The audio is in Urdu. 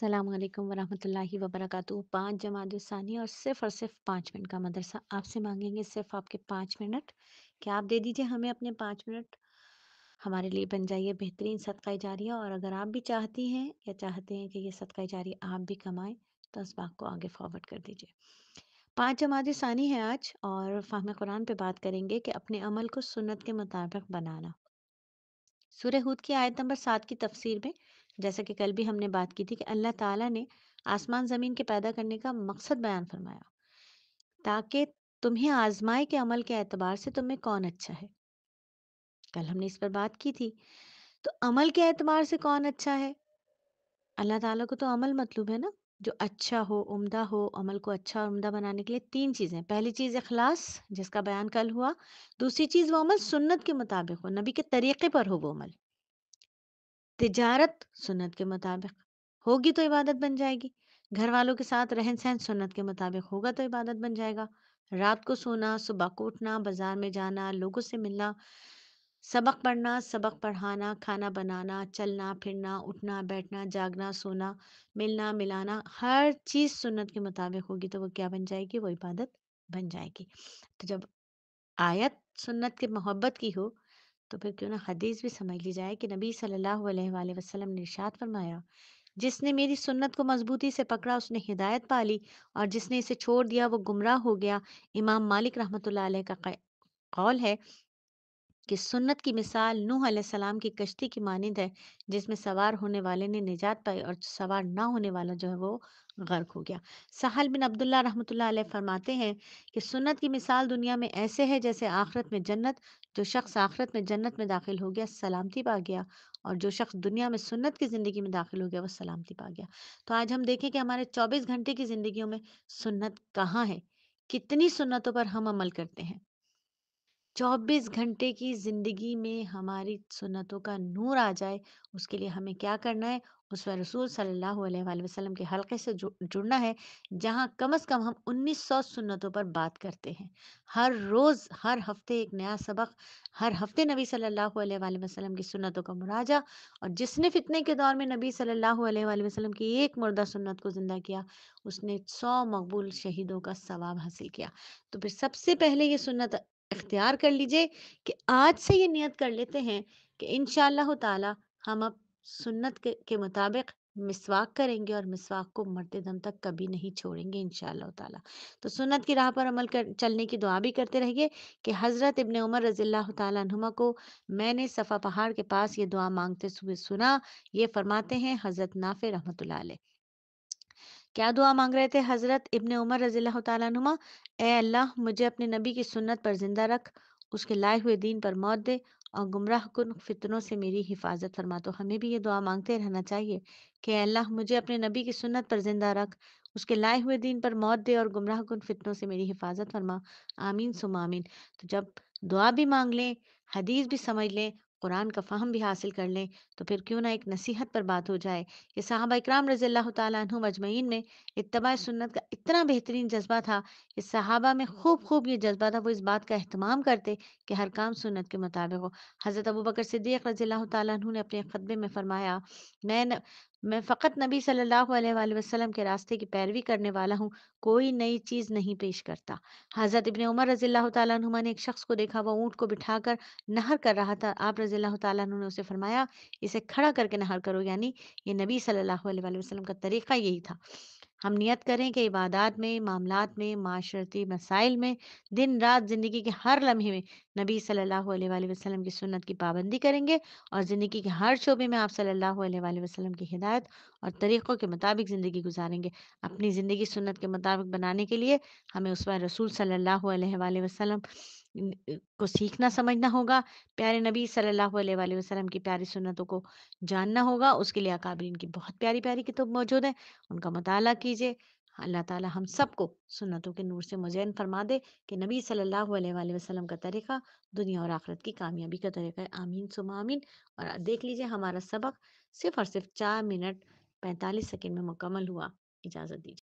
السلام علیکم ورحمۃ اللہ وبرکاتہ۔ 5 جمادی الثانی اور صرف 5 منٹ کا مدرسہ آپ سے مانگیں گے، صرف آپ کے 5 منٹ۔ کیا آپ دے دیجیے ہمیں اپنے 5 منٹ، ہمارے لیے بن جائیے بہترین صدقہ جاریہ۔ اور اگر آپ بھی چاہتی ہیں یا چاہتے ہیں کہ یہ صدقہ جاریہ آپ بھی کمائیں تو اس بات کو آگے فارورڈ کر دیجیے۔ 5 جمادی ثانی ہے آج، اور فہم قرآن پہ بات کریں گے کہ اپنے عمل کو سنت کے مطابق بنانا۔ سورہ ہود کی آیت نمبر 7 کی تفسیر میں، جیسا کہ کل بھی ہم نے بات کی تھی، کہ اللہ تعالیٰ نے آسمان زمین کے پیدا کرنے کا مقصد بیان فرمایا تاکہ تمہیں آزمائے کہ عمل کے اعتبار سے تم میں کون اچھا ہے۔ کل ہم نے اس پر بات کی تھی۔ تو عمل کے اعتبار سے کون اچھا ہے؟ اللہ تعالیٰ کو تو عمل مطلوب ہے نا، جو اچھا ہو، عمدہ ہو۔ عمل کو اچھا اور عمدہ بنانے کے لیے 3 چیزیں: پہلی چیز اخلاص، جس کا بیان کل ہوا۔ دوسری چیز وہ عمل سنت کے مطابق ہو، نبی کے طریقے پر ہو وہ عمل۔ تجارت سنت کے مطابق ہوگی تو عبادت بن جائے گی۔ گھر والوں کے ساتھ رہن سہن سنت کے مطابق ہوگا تو عبادت بن جائے گا۔ رات کو سونا، صبح کو اٹھنا، بازار میں جانا، لوگوں سے ملنا، سبق پڑھنا، سبق پڑھانا، کھانا بنانا، چلنا پھرنا، اٹھنا بیٹھنا، جاگنا سونا، ملنا ملانا، ہر چیز سنت کے مطابق ہوگی تو وہ کیا بن جائے گی؟ وہ عبادت بن جائے گی۔ تو جب آیت سنت کے محبت کی ہو تو پھر کیوں نہ حدیث بھی سمجھ لی جائے کہ نبی صلی اللہ علیہ وآلہ وسلم نے ارشاد فرمایا: جس نے میری سنت کو مضبوطی سے پکڑا اس نے ہدایت پالی، اور جس نے اسے چھوڑ دیا وہ گمراہ ہو گیا۔ امام مالک رحمۃ اللہ علیہ کا قول ہے کہ سنت کی مثال نوح علیہ السلام کی کشتی کی مانند ہے، جس میں سوار ہونے والے نے نجات پائی اور سوار نہ ہونے والا جو ہے وہ غرق ہو گیا۔ سہل بن عبداللہ رحمۃ اللہ علیہ فرماتے ہیں کہ سنت کی مثال دنیا میں ایسے ہے جیسے آخرت میں جنت۔ جو شخص آخرت میں جنت میں داخل ہو گیا سلامتی پا گیا، اور جو شخص دنیا میں سنت کی زندگی میں داخل ہو گیا وہ سلامتی پا گیا۔ تو آج ہم دیکھیں کہ ہمارے 24 گھنٹے کی زندگیوں میں سنت کہاں ہے، کتنی سنتوں پر ہم عمل کرتے ہیں۔ 24 گھنٹے کی زندگی میں ہماری سنتوں کا نور آ جائے، اس کے لیے ہمیں کیا کرنا ہے؟ اس پر رسول صلی اللہ علیہ وآلہ وسلم کے حلقے سے جڑنا ہے، جہاں کم از کم ہم 1900 سنتوں پر بات کرتے ہیں۔ ہر روز، ہر ہفتے ایک نیا سبق، ہر ہفتے نبی صلی اللہ علیہ وآلہ وسلم کی سنتوں کا مراجعہ۔ اور جس نے فتنے کے دور میں نبی صلی اللہ علیہ وآلہ وسلم کی ایک مردہ سنت کو زندہ کیا، اس نے 100 مقبول شہیدوں کا ثواب حاصل کیا۔ تو پھر سب سے پہلے یہ سنت اختیار کر لیجئے کہ آج سے یہ نیت کر لیتے ہیں کہ انشاءاللہ تعالی ہم اب سنت کے مطابق مسواک کریں گے، اور مسواک کو مرتے دم تک کبھی نہیں چھوڑیں گے انشاءاللہ تعالی۔ تو سنت کی راہ پر عمل چلنے کی دعا بھی کرتے رہیے کہ حضرت ابن عمر رضی اللہ تعالیٰ عنہما کو میں نے صفا پہاڑ کے پاس یہ دعا مانگتے ہوئے سنا۔ یہ فرماتے ہیں حضرت نافع رحمۃ اللہ علیہ۔ کیا دعا مانگ رہے تھے حضرت ابن عمر رضی اللہ تعالیٰ عنہما؟ اے اللہ، مجھے اپنے نبی کی سنت پر زندہ رکھ، اس کے لائے ہوئے دین پر موت دے، اور گمراہ کن فتنوں سے میری حفاظت فرما۔ تو ہمیں بھی یہ دعا مانگتے رہنا چاہیے کہ اے اللہ، مجھے اپنے نبی کی سنت پر زندہ رکھ، اس کے لائے ہوئے دین پر موت دے، اور گمراہ کن فتنوں سے میری حفاظت فرما۔ آمین ثم آمین۔ تو جب دعا بھی مانگ لیں، حدیث بھی سمجھ لیں، قرآن کا فہم بھی حاصل کر لیں، تو پھر کیوں نہ ایک نصیحت پر بات ہو جائے کہ صحابہ اکرام رضی اللہ تعالیٰ عنہم اجمعین میں اتباع سنت کا اتنا بہترین جذبہ تھا کہ صحابہ میں خوب یہ جذبہ تھا، وہ اس بات کا اہتمام کرتے کہ ہر کام سنت کے مطابق ہو۔ حضرت ابوبکر صدیق رضی اللہ تعالیٰ عنہ نے اپنے خطبے میں فرمایا: میں فقط نبی صلی اللہ علیہ وآلہ وسلم کے راستے کی پیروی کرنے والا ہوں، کوئی نئی چیز نہیں پیش کرتا۔ حضرت ابن عمر رضی اللہ تعالیٰ عنہما نے ایک شخص کو دیکھا، وہ اونٹ کو بٹھا کر نہر کر رہا تھا۔ آپ رضی اللہ تعالیٰ عنہ نے اسے فرمایا: اسے کھڑا کر کے نہر کرو، یعنی یہ نبی صلی اللہ علیہ وآلہ وسلم کا طریقہ یہی تھا۔ ہم نیت کریں کہ عبادات میں، معاملات میں، معاشرتی مسائل میں، دن رات زندگی کے ہر لمحے میں نبی صلی اللہ علیہ وآلہ وسلم کی سنت کی پابندی کریں گے، اور زندگی کے ہر شعبے میں آپ صلی اللہ علیہ وآلہ وسلم کی ہدایت اور طریقوں کے مطابق زندگی گزاریں گے۔ اپنی زندگی سنت کے مطابق بنانے کے لیے ہمیں اسوہ رسول صلی اللہ علیہ وآلہ وسلم کو سیکھنا سمجھنا ہوگا، پیارے نبی صلی اللہ علیہ وآلہ وسلم کی پیاری سنتوں کو جاننا ہوگا۔ اس کے لیے اکابرین کی بہت پیاری پیاری کتب موجود ہیں، ان کا مطالعہ کیجیے۔ اللہ تعالی ہم سب کو سنتوں کے نور سے مزین فرما دے کہ نبی صلی اللہ علیہ وآلہ وسلم کا طریقہ دنیا اور آخرت کی کامیابی کا طریقہ ہے۔ آمین ثم آمین۔ اور دیکھ لیجیے ہمارا سبق صرف اور صرف 4 منٹ 45 سیکنڈ میں مکمل ہوا۔ اجازت دیجیے۔